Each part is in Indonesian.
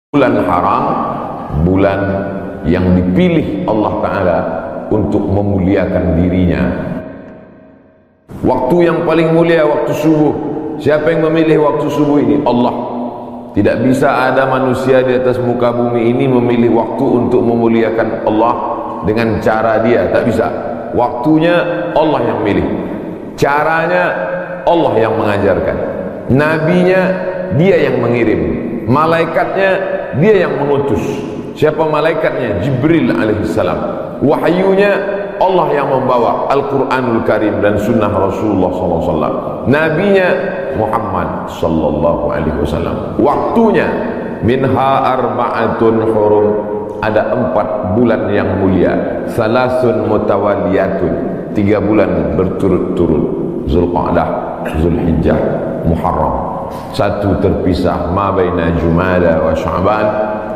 Bulan haram, bulan yang dipilih Allah Ta'ala untuk memuliakan dirinya. Waktu yang paling mulia waktu subuh. Siapa yang memilih waktu subuh ini? Allah. Tidak bisa ada manusia di atas muka bumi ini memilih waktu untuk memuliakan Allah dengan cara dia. Tak bisa. Waktunya Allah yang milih, caranya Allah yang mengajarkan, nabinya dia yang mengirim, malaikatnya dia yang mengutus. Siapa malaikatnya? Jibril alaihissalam. Wahyunya Allah yang membawa Al-Quranul Karim dan sunnah Rasulullah SAW. Nabinya Muhammad sallallahu alaihi wasallam. Waktunya minha arba'atun hurum, ada 4 bulan yang mulia. Salasun mutawaliyatun, 3 bulan berturut-turut. Zulqa'dah, Zulhijjah, Muharram. 1 terpisah, ma baina Jumada wa Sya'ban,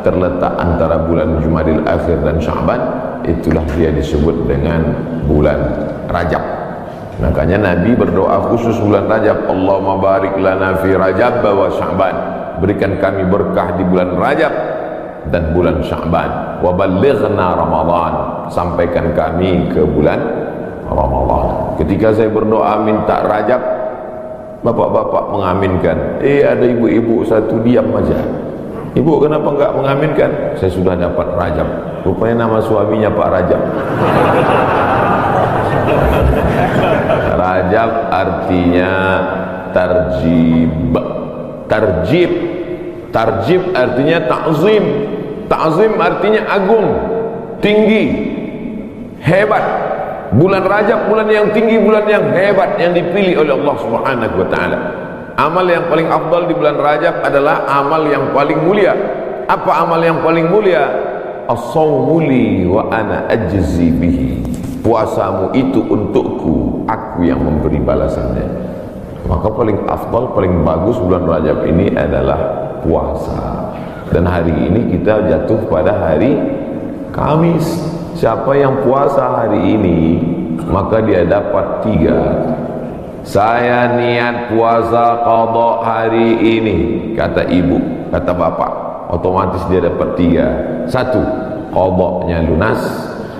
terletak antara bulan Jumadil Akhir dan Sya'ban. Itulah dia disebut dengan bulan Rajab. Makanya Nabi berdoa khusus bulan Rajab, Allahumma barik lana fi Rajab wa Sya'ban, berikan kami berkah di bulan Rajab dan bulan Sya'ban. Wa ballighna Ramadan, sampaikan kami ke bulan Ramadan. Ketika saya berdoa minta Rajab, bapak-bapak mengaminkan. Ada ibu-ibu satu diam aja. Ibu kenapa enggak mengaminkan? Saya sudah dapat Rajab. Rupanya nama suaminya Pak Rajab. Rajab artinya tarjib. Tarjib. Tarjib artinya ta'zim. Ta'zim artinya agung, tinggi, hebat. Bulan Rajab bulan yang tinggi, bulan yang hebat, yang dipilih oleh Allah Subhanahu wa taala. Amal yang paling afdal di bulan Rajab adalah amal yang paling mulia. Apa amal yang paling mulia? As-shawmu li wa ana ajzi bihi. Puasamu itu untukku, aku yang memberi balasannya. Maka paling afdal, paling bagus bulan Rajab ini adalah puasa. Dan hari ini kita jatuh pada hari Kamis. Siapa yang puasa hari ini, maka dia dapat 3. Saya niat puasa qadha hari ini, kata ibu, kata bapak, otomatis dia dapat 3. 1, qadhanya lunas.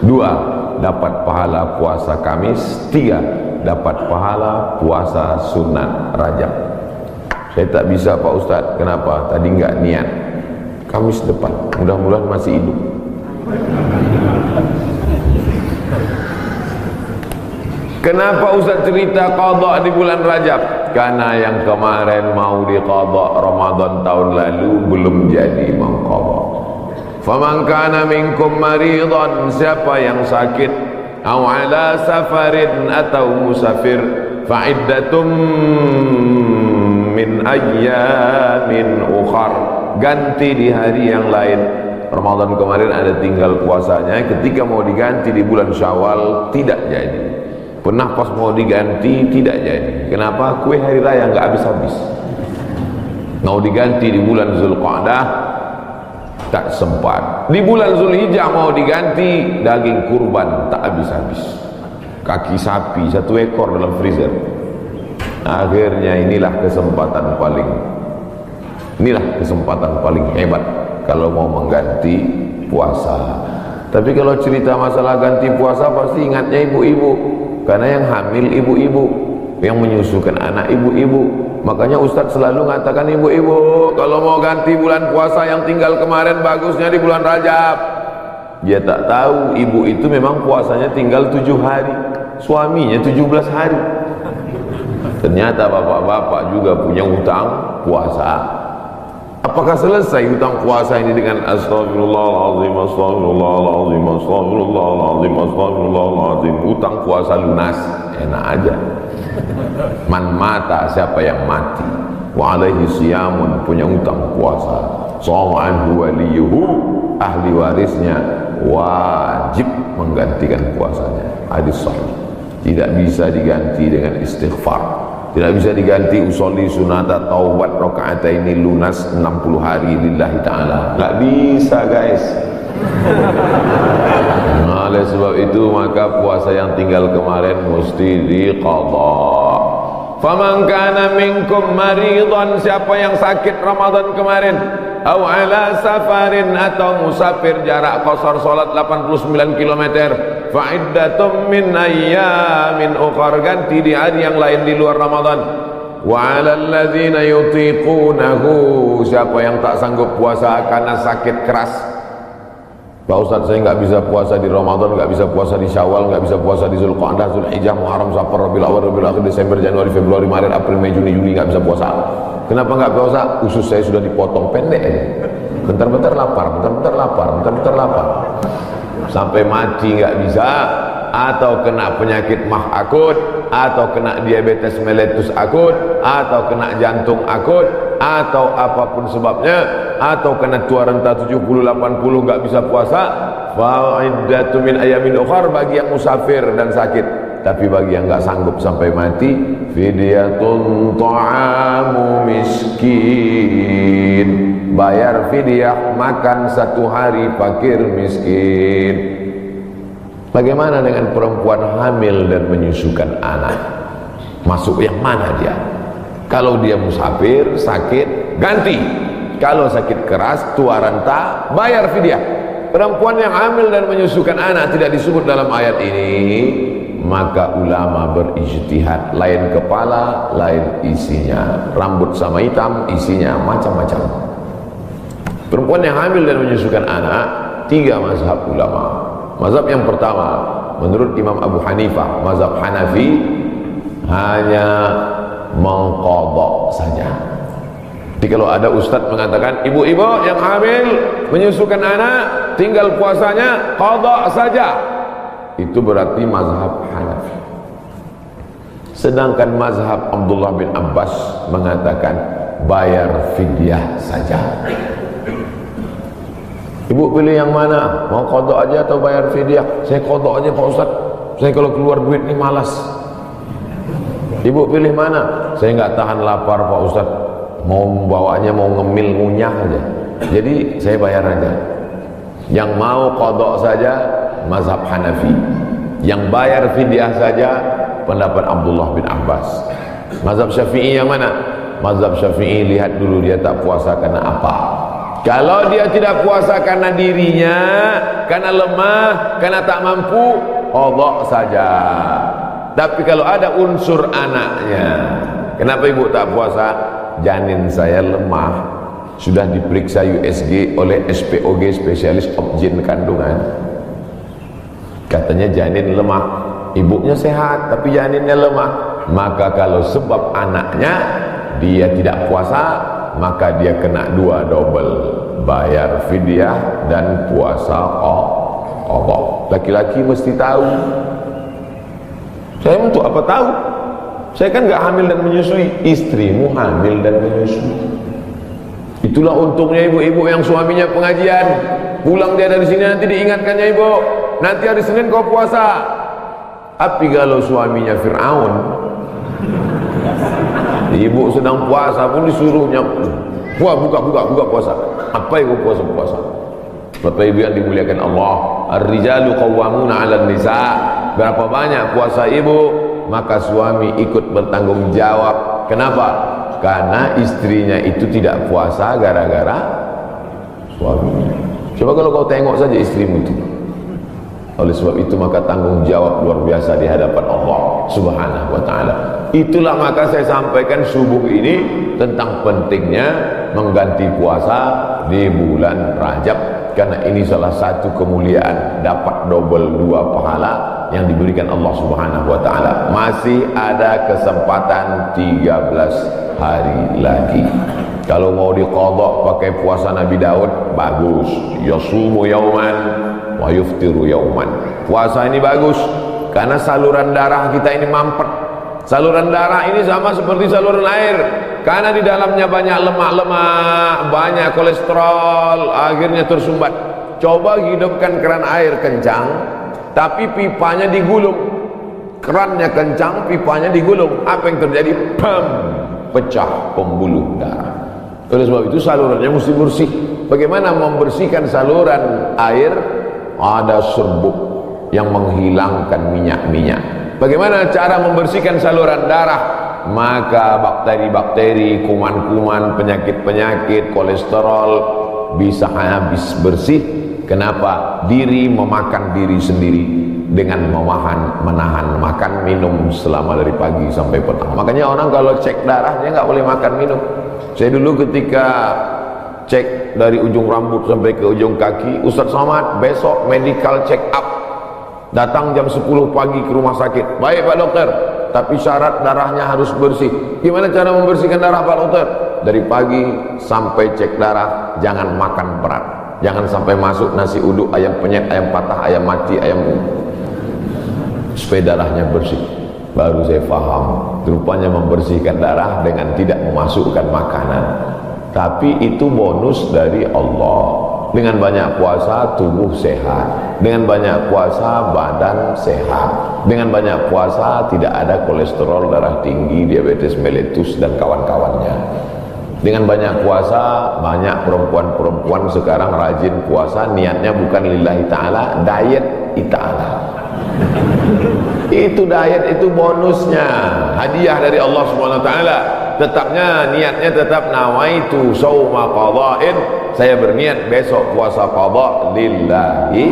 2, dapat pahala puasa Kamis. 3, dapat pahala puasa sunat Rajab. Saya tak bisa Pak Ustaz. Kenapa? Tadi enggak niat. Kamis depan, mudah-mudahan masih hidup. Kenapa Ustaz cerita qadha di bulan Rajab? Karena yang kemarin mau diqadha Ramadan tahun lalu belum jadi mengqadha. Faman kana minkum maridan, siapa yang sakit, aw ala safarin atau musafir, fa iddatum min ayyamin ukhar, ganti di hari yang lain. Ramadan kemarin ada tinggal puasanya, ketika mau diganti di bulan Syawal tidak jadi. Pernah pas mau diganti tidak jadi. Kenapa? Kue hari raya nggak habis-habis. Mau diganti di bulan Zulqa'dah tak sempat. Di bulan Zulhijjah mau diganti, daging kurban tak habis-habis. Kaki sapi 1 ekor dalam freezer. Akhirnya inilah kesempatan paling hebat kalau mau mengganti puasa. Tapi kalau cerita masalah ganti puasa pasti ingatnya ibu-ibu. Karena yang hamil ibu-ibu, yang menyusukan anak ibu-ibu. Makanya Ustadz selalu mengatakan ibu-ibu, kalau mau ganti bulan puasa yang tinggal kemarin, bagusnya di bulan Rajab. Dia tak tahu ibu itu memang puasanya tinggal 7 hari, suaminya 17 hari. Ternyata bapak-bapak juga punya hutang puasa. Apakah selesai hutang puasa ini dengan astagfirullahaladzim, astagfirullahaladzim, astagfirullahaladzim, astagfirullahaladzim? Hutang puasa lunas, enak aja. Man mata, siapa yang mati, wa alaihi siyamun, punya hutang puasa, shoma anhu waliyuhu, ahli warisnya wajib menggantikan puasanya. Hadis sahih. Tidak bisa diganti dengan istighfar. Tidak bisa diganti usolli sunata taubat rakaataini lunas 60 hari lillahi ta'ala. Tidak bisa guys. Nah, oleh sebab itu maka puasa yang tinggal kemarin mesti diqadha. Faman kana minkum maridan, siapa yang sakit Ramadan kemarin, au ala safarin atau musafir jarak qasar salat 89 km fa iddatum min ayyamin ukhra, ganti di hari yang lain di luar Ramadan. Wa 'alal ladzina yutiqunahu, siapa yang tak sanggup puasa karena sakit keras. Pak Ustaz, saya nggak bisa puasa di Ramadan, nggak bisa puasa di Syawal, nggak bisa puasa di Zulqa'dah, Zulhijjah, Muharram, Safar, Rabiul Awal, Rabiul Akhir, Desember, Januari, Februari, Maret, April, Mei, Juni, Juli, nggak bisa puasa. Kenapa nggak puasa? Usus saya sudah dipotong pendek aja. Bentar-bentar lapar, bentar-bentar lapar, bentar-bentar lapar. Sampai mati nggak bisa, atau kena penyakit mah akut, atau kena diabetes mellitus akut, atau kena jantung akut, atau apapun sebabnya, atau kena tua renta 70-80 nggak bisa puasa, fa'iddatu min ayamin ukhar, bagi yang musafir dan sakit. Tapi bagi yang nggak sanggup sampai mati, fidyatun ta'amu miskin, bayar fidyah makan satu hari fakir miskin. Bagaimana dengan perempuan hamil dan menyusukan anak? Masuk yang mana dia? Kalau dia musafir, sakit, ganti. Kalau sakit keras, tua renta, bayar fidyah. Perempuan yang hamil dan menyusukan anak tidak disebut dalam ayat ini, maka ulama berijtihad, lain kepala, lain isinya. Rambut sama hitam, isinya macam-macam. Perempuan yang hamil dan menyusukan anak, 3 mazhab ulama. Mazhab yang pertama, menurut Imam Abu Hanifah, mazhab Hanafi, hanya mengqadha saja. Jadi kalau ada ustadz mengatakan ibu-ibu yang hamil menyusukan anak tinggal puasanya qadha saja, itu berarti mazhab Hanafi. Sedangkan mazhab Abdullah bin Abbas mengatakan bayar fidyah saja. Ibu pilih yang mana? Mau qadha aja atau bayar fidyah? Saya qadha aja Pak Ustaz. Saya kalau keluar duit ini malas. Ibu pilih mana? Saya nggak tahan lapar Pak Ustaz. Mau membawanya mau ngemil ngunyah aja. Jadi saya bayar aja. Yang mau qadha saja mazhab Hanafi. Yang bayar fidyah saja pendapat Abdullah bin Abbas. Mazhab Syafi'i yang mana? Mazhab Syafi'i lihat dulu dia tak puasa karena apa. Kalau dia tidak puasa karena dirinya, karena lemah, karena tak mampu, qadha saja. Tapi kalau ada unsur anaknya, kenapa ibu tak puasa? Janin saya lemah, sudah diperiksa USG oleh SPOG, spesialis objin kandungan. Katanya janin lemah, ibunya sehat tapi janinnya lemah. Maka kalau sebab anaknya dia tidak puasa, maka dia kena 2 double, bayar fidyah dan puasa qadha. Laki-laki mesti tahu. Saya untuk apa tahu? Saya kan nggak hamil dan menyusui. Istrimu hamil dan menyusui. Itulah untungnya ibu-ibu yang suaminya pengajian. Pulang dia dari sini nanti diingatkannya, ibu, nanti hari Senin kau puasa. Tapi kalau suaminya Fir'aun, ibu sedang puasa pun disuruhnya buka puasa. Apa ibu puasa? Bapak ibu yang dimuliakan Allah, ar-rijalu qawwamuna 'alan nisa. Berapa banyak puasa ibu, maka suami ikut bertanggung jawab. Kenapa? Karena istrinya itu tidak puasa gara-gara suaminya. Coba kalau kau tengok saja istrimu itu. Oleh sebab itu maka tanggung jawab luar biasa di hadapan Allah Subhanahu wa ta'ala. Itulah maka saya sampaikan subuh ini tentang pentingnya mengganti puasa di bulan Rajab, karena ini salah satu kemuliaan, dapat double 2 pahala yang diberikan Allah Subhanahu wa ta'ala. Masih ada kesempatan 13 hari lagi. Kalau mau diqadha pakai puasa Nabi Daud, bagus. Yasumu yauman wa yuftiru yauman. Puasa ini bagus karena saluran darah kita ini mampet. Saluran darah ini sama seperti saluran air, karena di dalamnya banyak lemak-lemak, banyak kolesterol, akhirnya tersumbat. Coba hidupkan keran air kencang, tapi pipanya digulung. Kerannya kencang, pipanya digulung. Apa yang terjadi? Bam! Pecah pembuluh darah. Oleh sebab itu salurannya mesti bersih. Bagaimana membersihkan saluran air? Ada serbuk yang menghilangkan minyak-minyak. Bagaimana cara membersihkan saluran darah? maka bakteri-bakteri, kuman-kuman, penyakit-penyakit, kolesterol bisa habis bersih. Kenapa? Diri memakan diri sendiri dengan menahan makan minum selama dari pagi sampai petang. Makanya orang kalau cek darah dia nggak boleh makan minum. Saya dulu ketika cek dari ujung rambut sampai ke ujung kaki, Ustaz Somad besok medical check up, datang jam 10 pagi ke rumah sakit. Baik Pak Dokter, tapi syarat darahnya harus bersih. Gimana cara membersihkan darah Pak Dokter? Dari pagi sampai cek darah jangan makan berat, jangan sampai masuk nasi uduk, ayam penyet, ayam patah, ayam mati, ayam supaya darahnya bersih. Baru saya paham, rupanya membersihkan darah dengan tidak memasukkan makanan. Tapi itu bonus dari Allah. Dengan banyak puasa tubuh sehat, dengan banyak puasa badan sehat, dengan banyak puasa tidak ada kolesterol darah tinggi, diabetes mellitus dan kawan-kawannya. Dengan banyak puasa, banyak perempuan-perempuan sekarang rajin puasa, niatnya bukan lillahi ta'ala, diet ta'ala. Itu diet, itu bonusnya, hadiah dari Allah Subhanahu wa taala. Tetapnya niatnya tetap nawaitu shauma qadha'in, saya berniat besok puasa qadha lillahi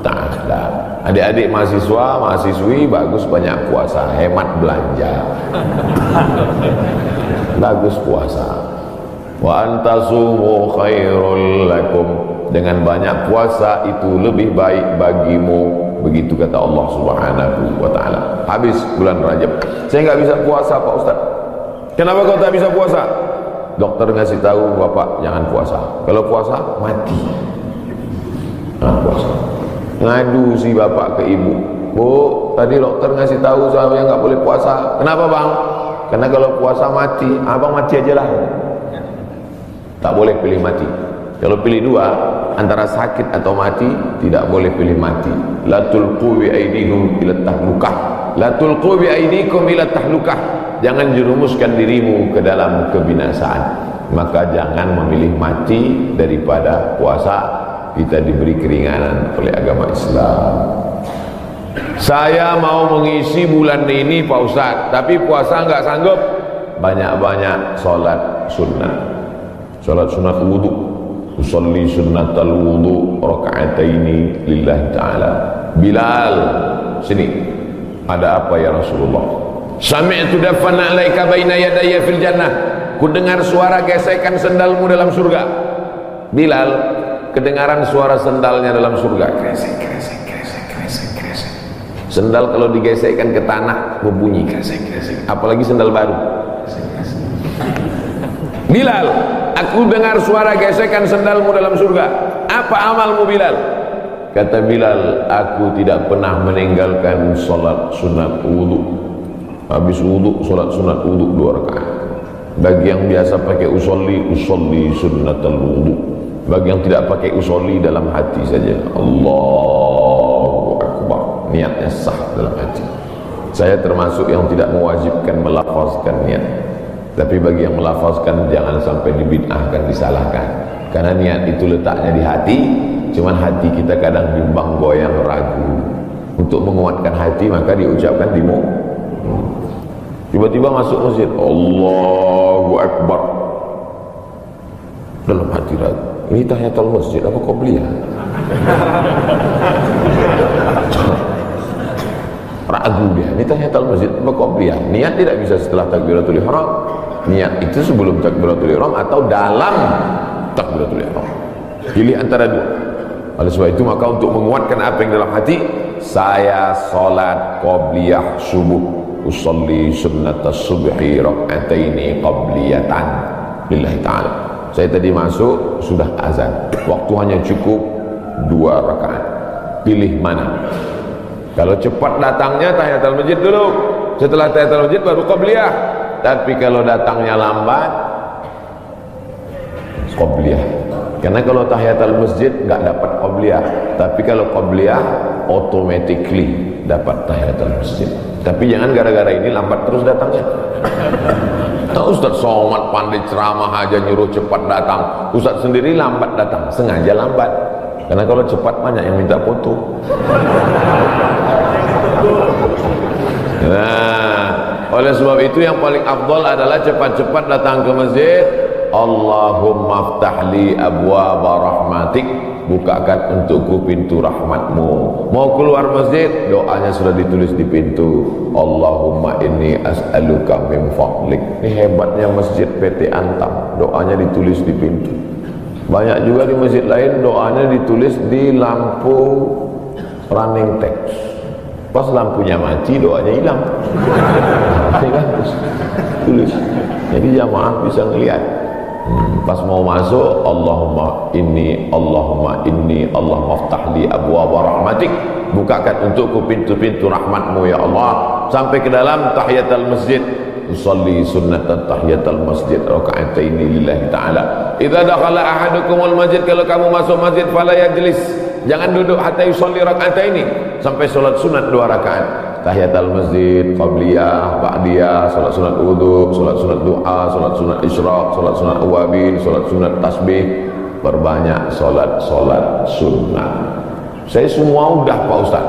ta'ala. Adik-adik mahasiswa, mahasiswi bagus banyak puasa, hemat belanja. Bagus puasa. Wa antasumu khairul lakum, dengan banyak puasa itu lebih baik bagimu. Begitu kata Allah Subhanahu wa taala. Habis bulan Rajab, saya nggak bisa puasa Pak Ustaz. Kenapa kau tak bisa puasa? Dokter ngasih tahu Bapak jangan puasa. Kalau puasa mati. Jangan puasa. Ngadu si bapak ke ibu, Bu, tadi dokter ngasih tahu saya nggak boleh puasa. Kenapa Bang? Karena kalau puasa mati. Abang mati aja lah. Tak boleh pilih mati. Kalau pilih dua, antara sakit atau mati, tidak boleh pilih mati. La tulqu bi aydikum ila tahlukah. La tulqu bi aydikum ila tahlukah. Jangan jerumuskan dirimu ke dalam kebinasaan. Maka jangan memilih mati daripada puasa. Kita diberi keringanan oleh agama Islam. Saya mau mengisi bulan ini Pak Ustaz, tapi puasa nggak sanggup. Banyak-banyak sholat sunnah. Sholat sunnah wudu. Usolli sunnatal wudu raka'ataini lillahi ta'ala. Bilal, sini. Ada apa ya Rasulullah? Sami'tu dafan 'alaika baina yadayya fil jannah. Ku dengar suara gesekan sendalmu dalam surga. Bilal, kedengaran suara sendalnya dalam surga. Kresek, kresek, kresek, kresek, kresek. Sendal kalau digesekkan ke tanah berbunyi kresek, kresek. Apalagi sendal baru. Kresek, kresek. Bilal, aku dengar suara gesekan sendalmu dalam surga. Apa amalmu Bilal? Kata Bilal, aku tidak pernah meninggalkan sholat sunat wudu. Habis wudu, sholat sunat wudu 2 rakaat. Bagi yang biasa pakai usolli sunnatal wudu. Bagi yang tidak pakai usolli, dalam hati saja. Allahu Akbar, niatnya sah dalam hati. Saya termasuk yang tidak mewajibkan melafazkan niat. Tapi bagi yang melafazkan jangan sampai dibid'ahkan, disalahkan. Karena niat itu letaknya di hati. Cuman hati kita kadang bimbang, goyang, ragu. Untuk menguatkan hati maka diucapkan di mulut. Tiba-tiba masuk masjid, Allahu Akbar. Dalam hati ragu, ini tahiyatul masjid apa qobliyah? Ragu dia, ini tahiyatul masjid apa qobliyah? Niat tidak bisa setelah takbiratul ihram. Niat itu sebelum takbiratul ihram atau dalam takbiratul ihram. Pilih antara dua. Oleh sebab itu maka untuk menguatkan apa yang dalam hati, saya salat qobliyah subuh. Usolli sunnatas subhi rak'ataini qabliyatan lillahi ta'ala. Saya tadi masuk sudah azan, waktu hanya cukup 2 rakaat. Pilih mana? Kalau cepat datangnya tahiyatul masjid dulu, setelah tahiyatul masjid baru qabliyah. Tapi kalau datangnya lambat, qabliyah. Karena kalau tahiyatul masjid nggak dapat qabliyah, tapi kalau qabliyah automatically dapat tahiyatul masjid. Tapi jangan gara-gara ini lambat terus datangnya. Tak Ustaz Somad pandai ceramah aja nyuruh cepat datang. Ustaz sendiri lambat datang, sengaja lambat. Karena kalau cepat banyak yang minta foto. Nah, Oleh sebab itu yang paling afdal adalah cepat-cepat datang ke masjid. Allahumma ftahli abwaaba rahmatik, bukakan untukku pintu rahmatmu. Mau keluar masjid, doanya sudah ditulis di pintu. Allahumma inni as'aluka min fadlik. Ini hebatnya masjid PT Antam, doanya ditulis di pintu. Banyak juga di masjid lain doanya ditulis di lampu running text. Pas lampunya mati, doanya hilang. Tulis. Jadi jamaah bisa ngelihat. Pas mau masuk, Allahumma inni, Allahumma ftahli abwaaba rahmatik, bukakan untukku pintu-pintu rahmatmu ya Allah. Sampai ke dalam tahiyatul masjid, usalli sunnatan tahiyatul masjid raka'ataini lillahi ta'ala. Idza dakhala ahadukumul masjid, kalau kamu masuk masjid fala yajlis, jangan duduk hatta yusalli raka'ataini, sampai salat sunat 2 rakaat. Tahiyatul masjid, qabliyah, ba'diyah, salat sunat wudu, salat sunat doa, salat sunat isyraq, salat sunat awabin, salat sunat tasbih. Berbanyak salat sunat. Saya semua udah Pak Ustaz.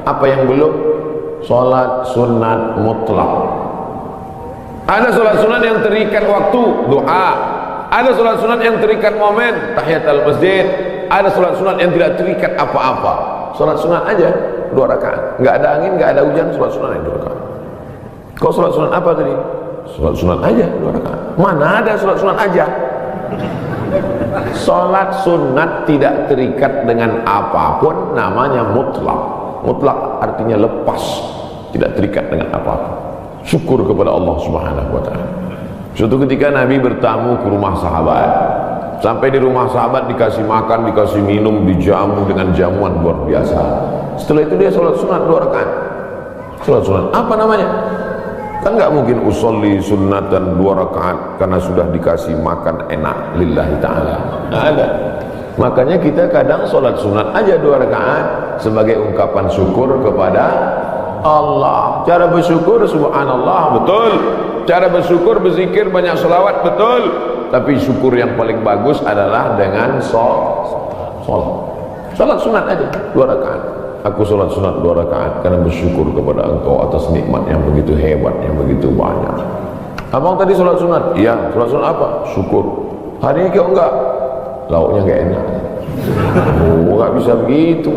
Apa yang belum? Salat sunat mutlak. Ada salat sunat yang terikat waktu, doa. Ada salat sunat yang terikat momen, tahiyatul masjid. Ada salat sunat yang tidak terikat apa-apa. Salat sunat aja 2 rakaat. Enggak ada angin, enggak ada hujan, salat sunat aja 2 rakaat. Kau salat sunat apa tadi? Salat sunat aja 2 rakaat. Mana ada salat sunat aja? Salat sunat tidak terikat dengan apapun, namanya mutlak. Mutlak artinya lepas, tidak terikat dengan apa-apa. Syukur kepada Allah Subhanahu wa taala. Suatu ketika Nabi bertamu ke rumah sahabat. Sampai di rumah sahabat dikasih makan, dikasih minum, dijamu dengan jamuan luar biasa. Setelah itu dia salat sunat 2 rakaat. Salat sunat apa namanya? Kan nggak mungkin usolli sunnatan 2 rakaat karena sudah dikasih makan enak lillahi ta'ala. Nggak ada. Makanya kita kadang salat sunat aja 2 rakaat sebagai ungkapan syukur kepada Allah. Cara bersyukur subhanallah, betul. Cara bersyukur berzikir banyak selawat, betul. Tapi syukur yang paling bagus adalah dengan salat sunat aja 2 rakaat. Aku salat sunat 2 rakaat karena bersyukur kepada Engkau atas nikmat yang begitu hebat, yang begitu banyak. Abang tadi salat sunat? Iya. Salat sunat apa? Syukur. Hari ini kau enggak? Lauknya enggak enak. Enggak bisa begitu.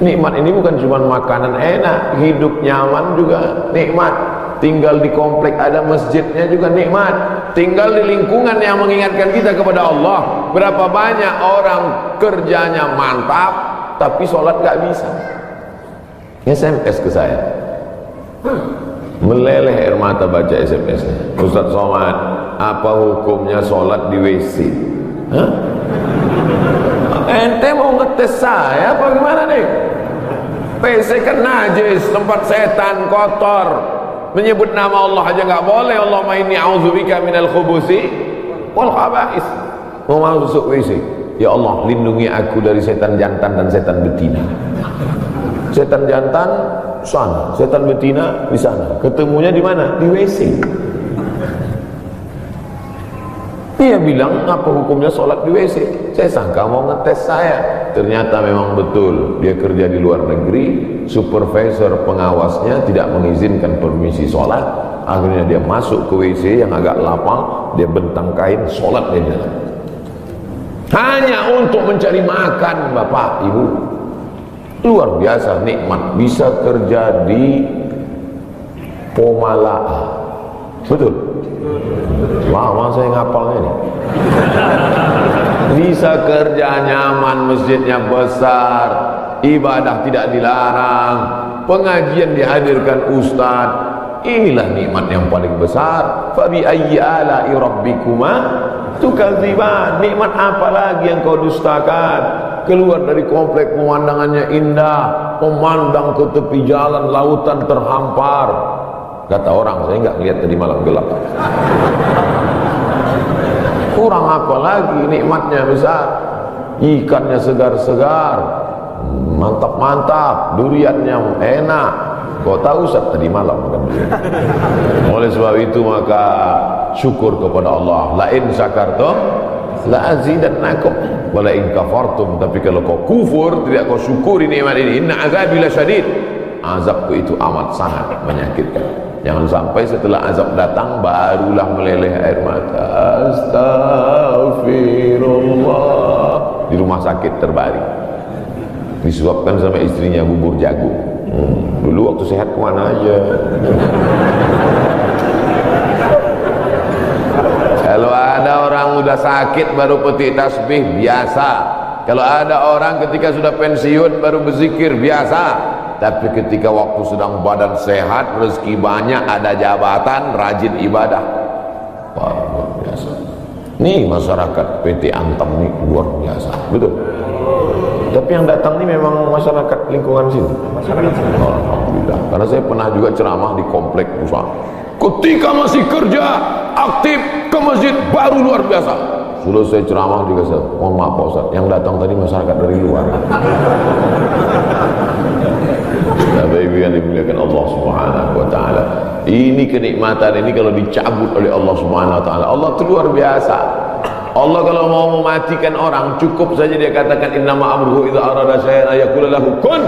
Nikmat ini bukan cuma makanan enak, hidup nyaman juga nikmat. Tinggal di komplek ada masjidnya juga nikmat. Tinggal di lingkungan yang mengingatkan kita kepada Allah. Berapa banyak orang kerjanya mantap tapi sholat gak bisa. SMS ke saya, meleleh air mata baca SMS-nya. Ustaz Somad, apa hukumnya sholat di WC? Hah? Ente mau ngetes saya apa gimana nih? WC kan najis, tempat setan, kotor. Menyebut nama Allah aja nggak boleh. Allahumma inni a'udzubika minal khubusi wal khaba'is. Mau masuk WC, ya Allah lindungi aku dari setan jantan dan setan betina. Setan jantan sana, setan betina di sana. Ketemunya di mana? Di WC. Dia bilang apa hukumnya sholat di WC. Saya sangka mau ngetes saya. Ternyata memang betul. Dia kerja di luar negeri. Supervisor pengawasnya tidak mengizinkan permisi sholat. Akhirnya dia masuk ke WC yang agak lapang. Dia bentang kain, sholat dia jalan. Hanya untuk mencari makan Bapak Ibu. Luar biasa nikmat. Bisa kerja di Pomalaa. Betul? Lama saya ngapalnya nih. Bisa kerja nyaman, masjidnya besar, ibadah tidak dilarang, pengajian dihadirkan ustaz. Inilah nikmat yang paling besar. Fa bi ayyi ala'i rabbikuma tukadziban. Nikmat apa lagi yang kau dustakan? Keluar dari komplek pemandangannya indah, memandang ke tepi jalan, lautan terhampar. Kata orang, saya nggak lihat tadi malam gelap. Kurang apa lagi, nikmatnya besar. Ikannya segar-segar, mantap-mantap, duriannya enak. Kau tahu Ustaz tadi malam makan durian. Oleh sebab itu maka syukur kepada Allah. La in syakartum la azidannakum wa la in kafartum. Tapi kalau kau kufur, tidak kau syukuri nikmat ini, inna azabi lasyadid. Azabku itu amat sangat menyakitkan. Jangan sampai setelah azab datang barulah meleleh air mata. Astagfirullah. Di rumah sakit terbaring, disuapkan sama istrinya bubur jagung. Dulu waktu sehat kemana aja. Kalau ada orang udah sakit baru petik tasbih, biasa. Kalau ada orang ketika sudah pensiun baru berzikir, biasa. Tapi ketika waktu sedang badan sehat, rezeki banyak, ada jabatan, rajin ibadah, wah, luar biasa. Nih masyarakat PT Antam nih luar biasa, betul. Tapi yang datang nih memang masyarakat lingkungan sini. Alhamdulillah. Karena saya pernah juga ceramah di komplek usaha. Ketika masih kerja aktif ke masjid baru luar biasa. Sudah saya ceramah juga, mohon maaf Pak Ustaz, yang datang tadi masyarakat dari luar. Bapak Ibu yang dimuliakan Allah Subhanahu wa taala. Ini kenikmatan ini kalau dicabut oleh Allah Subhanahu wa taala, Allah itu luar biasa. Allah kalau mau mematikan orang cukup saja dia katakan innama amruhu idza arada syai'an ayaqula lahu kun,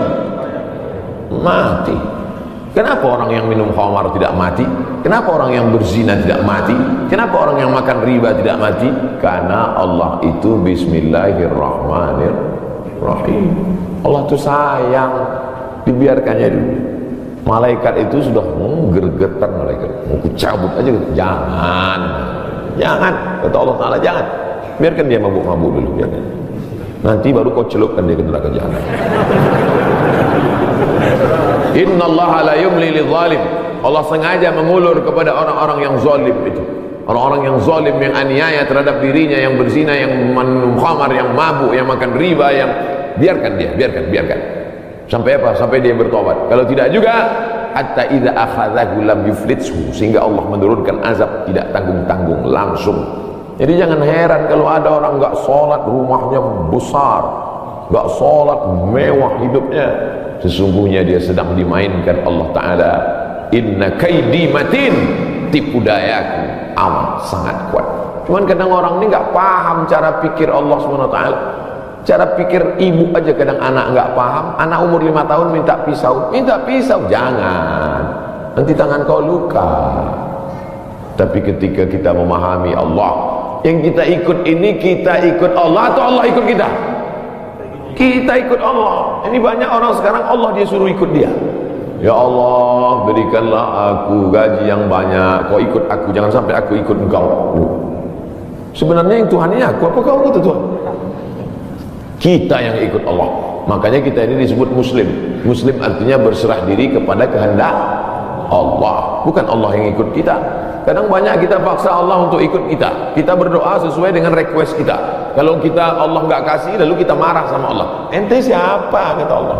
mati. Kenapa orang yang minum khamar tidak mati? Kenapa orang yang berzina tidak mati? Kenapa orang yang makan riba tidak mati? Karena Allah itu bismillahirrahmanirrahim. Allah itu sayang, dibiarkannya dulu. Malaikat itu sudah gergetan, malaikat mau cabut aja, jangan, kata Allah Ta'ala, jangan, biarkan dia mabuk-mabuk dulu, biarkan. Nanti baru kau celupkan dia ke neraka jahanam. Innallaha la yumli lidzalim. Allah sengaja mengulur kepada orang-orang yang zalim itu. Orang-orang yang zalim, yang aniaya terhadap dirinya, yang berzina, yang minum khamar, yang mabuk, yang makan riba, yang biarkan dia, biarkan. Sampai apa? Sampai dia bertobat. Kalau tidak juga, hatta idza akhadhahu lam yuflithu, sehingga Allah menurunkan azab tidak tanggung-tanggung, langsung. Jadi jangan heran kalau ada orang enggak sholat, rumahnya besar, enggak sholat, mewah hidupnya, sesungguhnya dia sedang dimainkan Allah Ta'ala. Inna kaidi matin, tipu dayaku amat sangat kuat. Cuman kadang orang ini enggak paham cara pikir Allah SWT. Cara pikir ibu aja kadang anak enggak paham. Anak umur 5 tahun minta pisau, jangan, nanti tangan kau luka. Tapi ketika kita memahami Allah, yang kita ikut ini, kita ikut Allah atau Allah ikut kita? Kita ikut Allah. Ini banyak orang sekarang Allah dia suruh ikut dia. Ya Allah, berikanlah aku gaji yang banyak, kau ikut aku, jangan sampai aku ikut engkau. Sebenarnya yang Tuhan ini aku, apa kau kata Tuhan? Kita yang ikut Allah. Makanya kita ini disebut muslim. Muslim artinya berserah diri kepada kehendak Allah, bukan Allah yang ikut kita. Kadang banyak kita paksa Allah untuk ikut kita. Kita berdoa sesuai dengan request kita. Kalau kita Allah nggak kasih, lalu kita marah sama Allah. Ente siapa, kata Allah.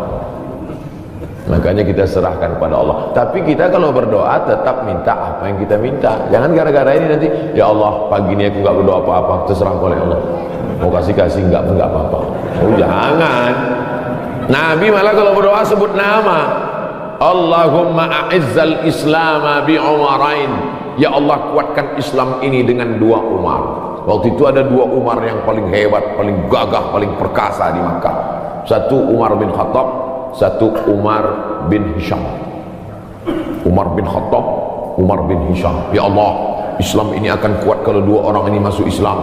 Makanya kita serahkan kepada Allah. Tapi kita kalau berdoa tetap minta apa yang kita minta. Jangan gara-gara ini nanti, ya Allah pagi ini aku nggak berdoa apa-apa, terserah oleh Allah. Mau kasih nggak apa-apa. Oh jangan. Nabi malah kalau berdoa sebut nama. Allahumma a'izzal islama bi umarain. Ya Allah kuatkan Islam ini dengan 2 Umar. Waktu itu ada 2 Umar yang paling hebat, paling gagah, paling perkasa di Makkah. Satu Umar bin Khattab, satu Umar bin Hisham. Umar bin Khattab, Umar bin Hisham. Ya Allah, Islam ini akan kuat kalau 2 orang ini masuk Islam.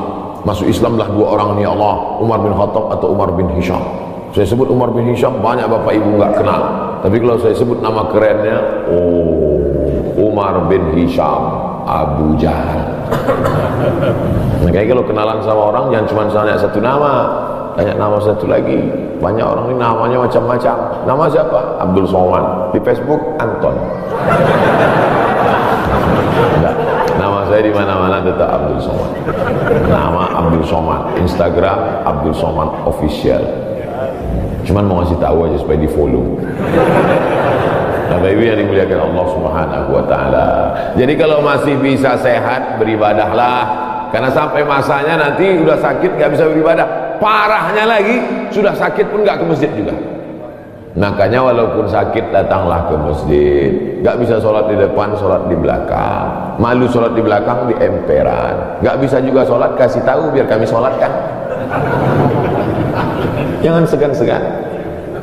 Masuk Islamlah 2 orang ini, ya Allah. Umar bin Khattab atau Umar bin Hisham. Saya sebut Umar bin Hisham, banyak bapak ibu nggak kenal. Tapi kalau saya sebut nama kerennya, oh, Umar bin Hisham, Abu Jahal. Makanya kalau kenalan sama orang jangan cuma tanya satu nama, tanya nama satu lagi. Banyak orang ini namanya macam-macam. Nama siapa? Abdul Somad. Di Facebook Anton. Enggak. Nama saya di mana-mana tetap Abdul Somad. Nama Abdul Somad. Instagram Abdul Somad Official. Cuman mau ngasih tahu aja supaya di follow. Bapak Ibu yang dimuliakan Allah Subhanahu wa taala. Jadi kalau masih bisa sehat, beribadahlah. Karena sampai masanya nanti udah sakit nggak bisa beribadah. Parahnya lagi, sudah sakit pun nggak ke masjid juga. Makanya walaupun sakit datanglah ke masjid. Nggak bisa sholat di depan, sholat di belakang. Malu sholat di belakang, di emperan. Nggak bisa juga sholat, kasih tahu biar kami sholatkan. Jangan segan-segan.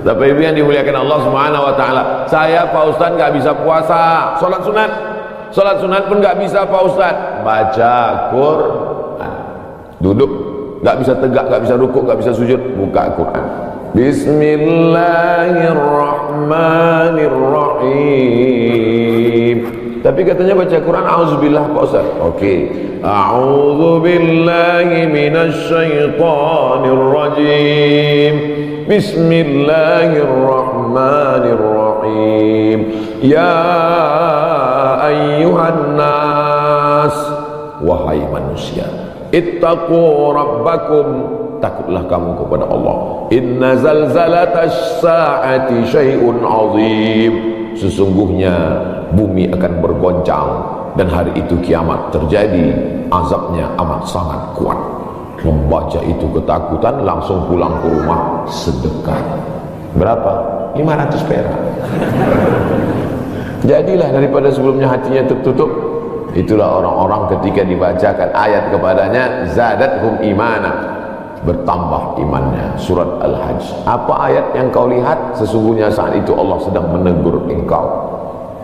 Bapak Ibu yang dimuliakan Allah Subhanahu wa taala, saya Pak Ustaz nggak bisa puasa, sholat sunat. Salat sunat pun nggak bisa Pak Ustaz. Baca Quran. Duduk, nggak bisa tegak, nggak bisa rukuk, nggak bisa sujud, buka Quran. Bismillahirrahmanirrahim. Tapi katanya baca Quran auzubillah Pak Ustaz. Oke. A'udzubillahi minasyaitonirrajim. Bismillahirrahmanirrahim. Ya ayyuhan nas, wahai manusia, ittaqu rabbakum, takutlah kamu kepada Allah. Inna zalzalatas saati syai'un azim. Sesungguhnya bumi akan bergoncang dan hari itu kiamat terjadi, azabnya amat sangat kuat. Membaca itu ketakutan, langsung pulang ke rumah sedekah. Berapa? 500 perak. Jadilah daripada sebelumnya hatinya tertutup. Itulah orang-orang ketika dibacakan ayat kepadanya, zadathum imana, bertambah imannya. Surat Al-Hajj. Apa ayat yang kau lihat? Sesungguhnya saat itu Allah sedang menegur engkau.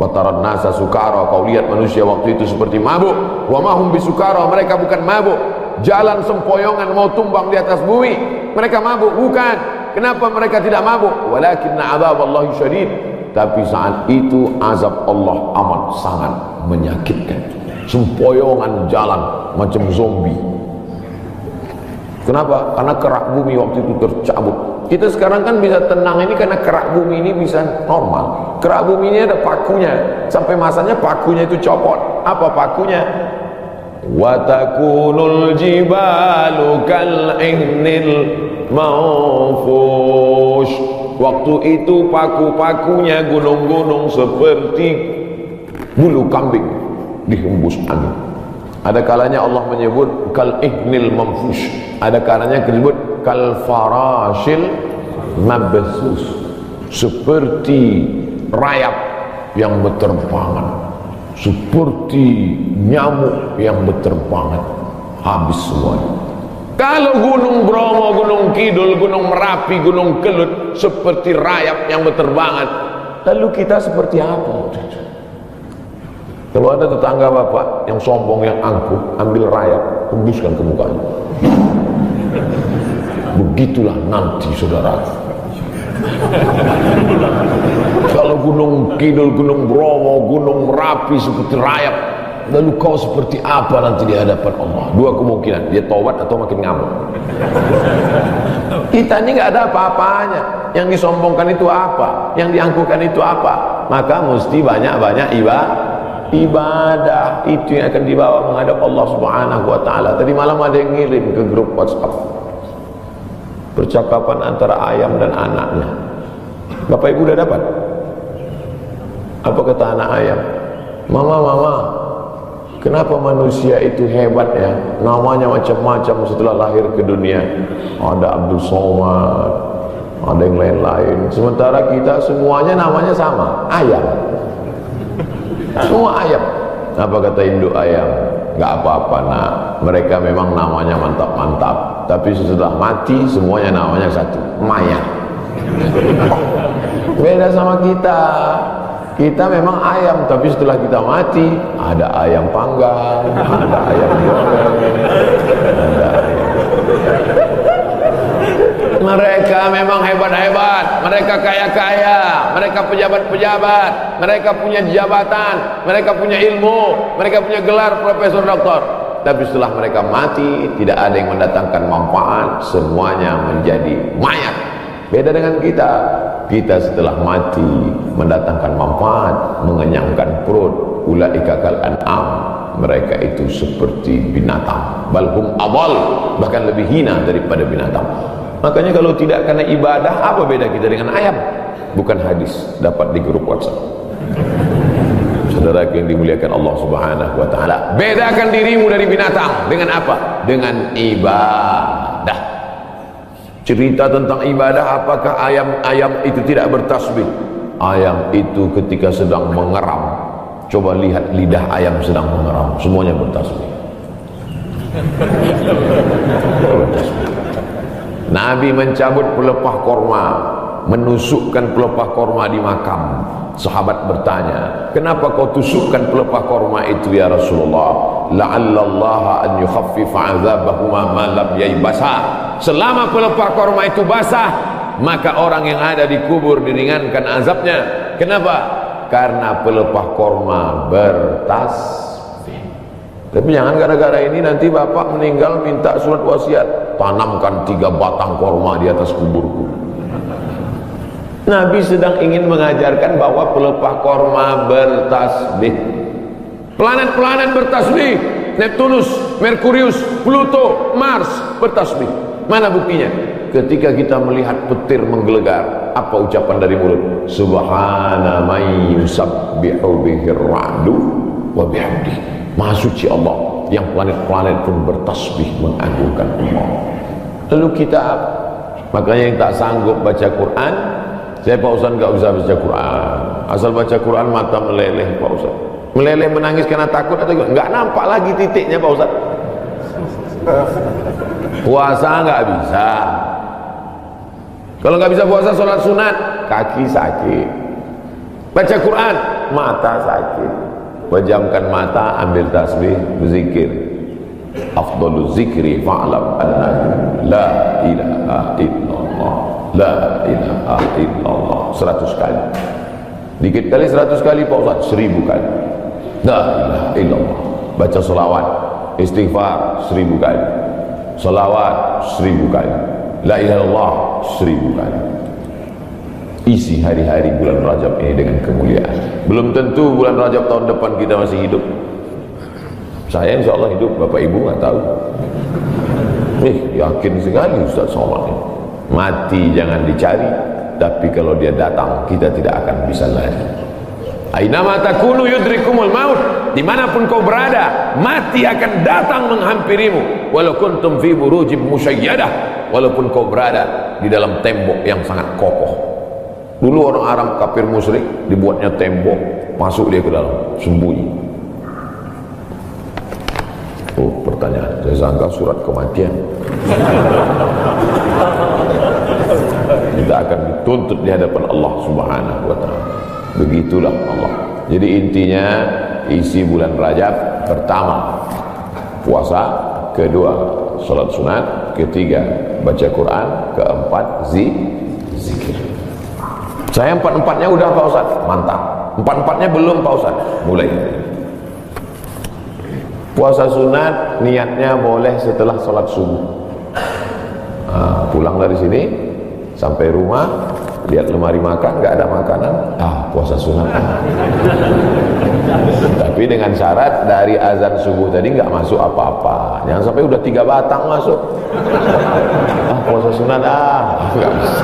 Wa taran nasa sukara, kau lihat manusia waktu itu seperti mabuk. Wa mahum bisukara, mereka bukan mabuk. Jalan sempoyongan mau tumbang di atas bumi, mereka mabuk? Bukan. Kenapa mereka tidak mabuk? Walakinna adzaballahi syadid. Tapi saat itu azab Allah amat sangat menyakitkan. Sempoyongan jalan macam zombie. Kenapa? Karena kerak bumi waktu itu tercabut. Kita sekarang kan bisa tenang ini karena kerak bumi ini bisa normal. Kerak bumi ini ada pakunya. Sampai masanya pakunya itu copot. Apa pakunya? Wa takunul jibalu kal'ihnil manfush. Waktu itu paku-pakunya gunung-gunung seperti bulu kambing dihembus angin. Ada kalanya Allah menyebut kal'ihnil manfush. Ada kalanya disebut kal farashil mabsus, seperti rayap yang berterbangan, seperti nyamuk yang berterbangan, habis semuanya. Kalau Gunung Bromo, Gunung Kidul, Gunung Merapi, Gunung Kelut seperti rayap yang berterbangan, lalu kita seperti apa? Kalau ada tetangga bapak yang sombong, yang angkuh, ambil rayap, hembuskan ke mukanya. Begitulah nanti saudara. Kalau Gunung Kidul, Gunung Bromo, Gunung Merapi seperti rayap, lalu kau seperti apa nanti di hadapan Allah? Dua kemungkinan, dia taubat atau makin ngamuk. Kita ini nggak ada apa-apanya. Yang disombongkan itu apa? Yang diangkuhkan itu apa? Maka mesti banyak-banyak ibadah. Itu yang akan dibawa menghadap Allah Subhanahu wa taala. Tadi malam ada yang ngirim ke grup WhatsApp percakapan antara ayam dan anaknya. Bapak Ibu udah dapat? Apa kata anak ayam? Mama, kenapa manusia itu hebat ya? Namanya macam-macam setelah lahir ke dunia. Ada Abdul Somad, ada yang lain-lain. Sementara kita semuanya namanya sama, ayam. Semua ayam. Apa kata induk ayam? Gak apa-apa nak, mereka memang namanya mantap-mantap, tapi setelah mati semuanya namanya satu, mayat. Beda sama kita. Kita memang ayam, tapi setelah kita mati ada ayam panggang, ada ayam goreng, ada ayam. Mereka memang hebat-hebat, mereka kaya-kaya, mereka pejabat-pejabat, mereka punya jabatan, mereka punya ilmu, mereka punya gelar profesor doktor. Tapi setelah mereka mati, tidak ada yang mendatangkan manfaat, semuanya menjadi mayat. Beda dengan kita. Kita setelah mati mendatangkan manfaat, mengenyangkan perut. Ulaika kal an'am, mereka itu seperti binatang. Balhum adall, bahkan lebih hina daripada binatang. Makanya kalau tidak karena ibadah, apa beda kita dengan ayam? Bukan hadis, dapat di grup WhatsApp. Saudara yang dimuliakan Allah Subhanahu wa taala, bedakan dirimu dari binatang dengan apa? Dengan ibadah. Cerita tentang ibadah, apakah ayam itu tidak bertasbih? Ayam itu ketika sedang mengeram, coba lihat lidah ayam sedang mengeram, semuanya bertasbih. Nabi mencabut pelepah korma, menusukkan pelepah korma di makam. Sahabat bertanya, kenapa kau tusukkan pelepah korma itu ya Rasulullah? La'allallaha an yukhaffifa azabahuma ma lam yaybasa. Selama pelepah korma itu basah, maka orang yang ada di kubur diringankan azabnya. Kenapa? Karena pelepah korma bertasbih. Tapi jangan gara-gara ini nanti bapak meninggal minta surat wasiat, tanamkan 3 batang korma di atas kuburku. Nabi sedang ingin mengajarkan bahwa pelepah korma bertasbih. Planet-planet bertasbih. Neptunus, Merkurius, Pluto, Mars bertasbih. Mana buktinya? Ketika kita melihat petir menggelegar, apa ucapan dari mulut? Subhana may yusabbihu bihir ra'du wa bihamdi. Maha suci Allah, yang planet-planet pun bertasbih mengagungkan Allah. Lalu kita apa? Makanya yang tak sanggup baca Quran, saya Pak Ustaz nggak usah baca Quran. Asal baca Quran mata meleleh Pak Ustaz. Meleleh menangis karena takut atau nggak nampak lagi titiknya Pak Ustaz. Puasa nggak bisa. Kalau nggak bisa puasa, sholat sunat, kaki sakit. Baca Quran, mata sakit. Pejamkan mata, ambil tasbih, berzikir. Afdalul zikri fa'lam anna la ilaha illallah. La ilaha illallah 100 kali. Dikit kali 100 kali Pak Ustaz, 1000 kali. La ilaha illallah. Baca selawat, istighfar 1000 kali. Selawat 1000 kali. La ilaha illallah 1000 kali. Isi hari-hari bulan Rajab ini dengan kemuliaan. Belum tentu bulan Rajab tahun depan kita masih hidup. Saya insya Allah hidup, Bapak Ibu nggak tahu. Yakin sekali Ustaz Somad ini. Mati jangan dicari, tapi kalau dia datang kita tidak akan bisa lari. Ainama takunu yudrikumul maut. Dimanapun kau berada, mati akan datang menghampirimu. Walau kuntum fi burujim musyayyadah, walaupun kau berada di dalam tembok yang sangat kokoh. Dulu orang Arab kafir musyrik dibuatnya tembok, masuk dia ke dalam, sembunyi. Oh, pertanyaan, saya sangka surat kematian. Kita akan dituntut di hadapan Allah Subhanahu wa ta'ala. Begitulah Allah. Jadi intinya isi bulan Rajab, pertama puasa, kedua salat sunat, ketiga baca Quran, keempat zikir. Saya 4-4-nya udah Pak Ustaz, mantap. 4-4-nya belum Pak Ustaz, mulai. Puasa sunat niatnya boleh setelah sholat subuh. Pulang dari sini sampai rumah, lihat lemari makan, nggak ada makanan, puasa sunat. Tapi dengan syarat dari azan subuh tadi nggak masuk apa-apa. Jangan sampai udah 3 batang masuk. Puasa sunat nggak bisa.